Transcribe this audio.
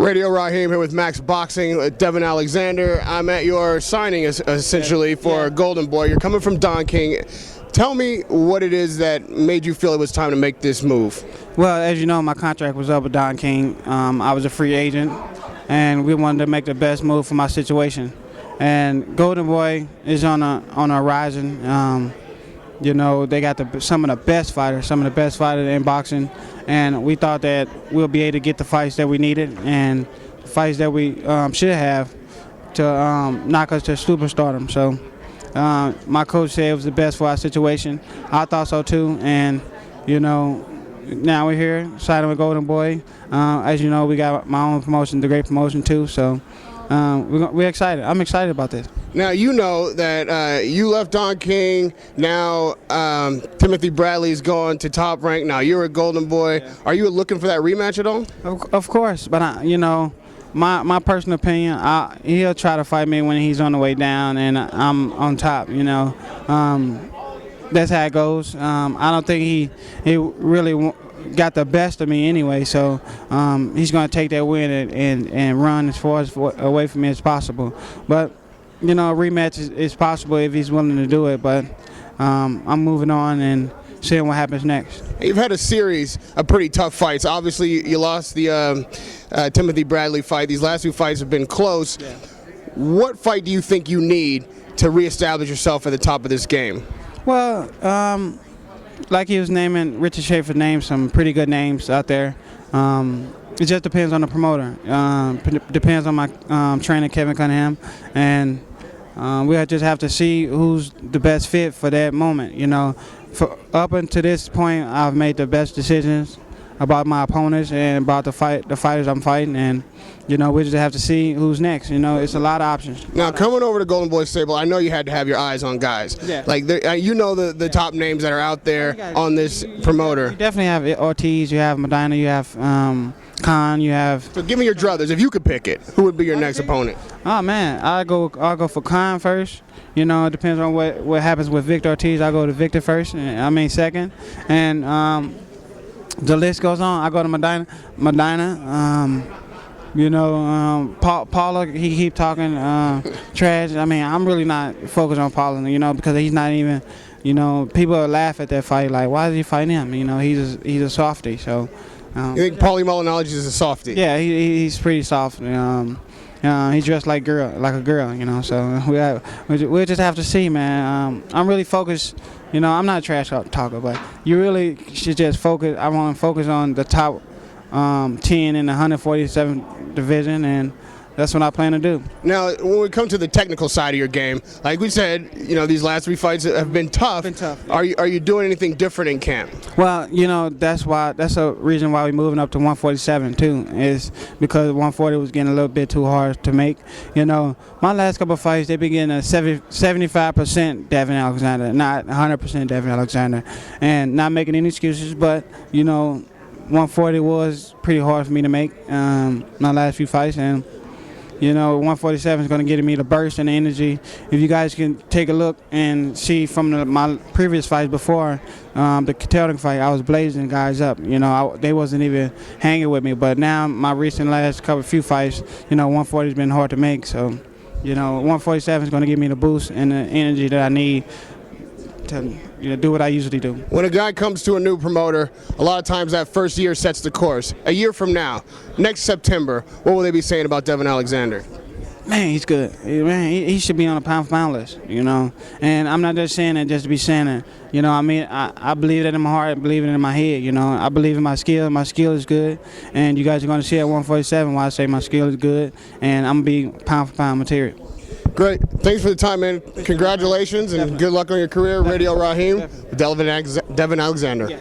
Radio Rahim here with Max Boxing, Devon Alexander. I'm at your signing essentially for Golden Boy. You're coming from Don King. Tell me what it is that made you feel it was time to make this move. Well, as you know, my contract was up with Don King. I was a free agent, and we wanted to make the best move for my situation. And Golden Boy is on a horizon. You know, they got some of the best fighters in boxing, and we thought that we'll be able to get the fights that we needed and the fights that we should have to knock us to superstardom. So my coach said it was the best for our situation. I thought so too, and you know, now we're here signing with Golden Boy. As you know, we got my own promotion, the Great Promotion too. So we're excited. I'm excited about this. Now, you know that you left Don King. Now Timothy Bradley's gone to Top Rank. Now you're a Golden Boy. Yeah. Are you looking for that rematch at all? Of course, but you know, my personal opinion, he'll try to fight me when he's on the way down and I'm on top. You know, that's how it goes. I don't think he really got the best of me anyway, so he's going to take that win and run as far away from me as possible. But you know, a rematch is possible if he's willing to do it, but I'm moving on and seeing what happens next. You've had a series of pretty tough fights. Obviously, you lost the Timothy Bradley fight. These last two fights have been close. Yeah. What fight do you think you need to reestablish yourself at the top of this game? Well, like he was naming, Richard Schaefer named some pretty good names out there. It just depends on the promoter. Depends on my trainer, Kevin Cunningham, and we'll just have to see who's the best fit for that moment. You know, up until this point, I've made the best decisions about my opponents and about the fighters I'm fighting, and you know, we just have to see who's next. You know, it's a lot of options. Now, coming over to Golden Boy stable, I know you had to have your eyes on guys. Yeah. Like, you know the top names that are out there on this promoter. You definitely have Ortiz, you have Medina, you have Khan, you have. So give me your druthers. If you could pick it, who would be your next opponent? Oh man, I'll go for Khan first. You know, it depends on what happens with Victor Ortiz. I'll go to Victor first. Second, and the list goes on. I go to Medina. You know, Paula, he keep talking trash. I mean, I'm really not focused on Paula, you know, because he's not even, you know, people laugh at that fight like, why is he fighting him? You know, he's a softie. So. You think Paulie Malignaggi is a softie? Yeah, he's pretty soft. He's dressed like a girl, you know. So we just have to see, man. I'm really focused. You know, I'm not a trash talker, but you really should just focus. I want to focus on the top 10 in the 147 division, and that's what I plan to do. Now, when we come to the technical side of your game, like we said, you know, these last three fights have been tough. Yeah. Are you doing anything different in camp? Well, you know, that's a reason why we're moving up to 147 too, is because 140 was getting a little bit too hard to make. You know, my last couple of fights, they been getting a 75% Devon Alexander, not 100% Devon Alexander, and not making any excuses, but you know, 140 was pretty hard for me to make my last few fights, and you know, 147 is going to give me the burst and the energy. If you guys can take a look and see from my previous fights before the Ketelnik fight, I was blazing guys up. You know, they wasn't even hanging with me. But now my last few fights, you know, 140 has been hard to make. So, you know, 147 is going to give me the boost and the energy that I need to do what I usually do. When a guy comes to a new promoter, a lot of times that first year sets the course. A year from now, next September, what will they be saying about Devon Alexander? Man, he's good. Man, he should be on a pound-for-pound list, you know. And I'm not just saying it just to be saying it. You know, I mean, I believe that in my heart, I believe it in my head, you know. I believe in my skill. My skill is good. And you guys are going to see at 147 why I say my skill is good. And I'm going to be pound-for-pound material. Great. Thanks for the time, man. Congratulations and good luck on your career. Radio Rahim, Devon Alexander.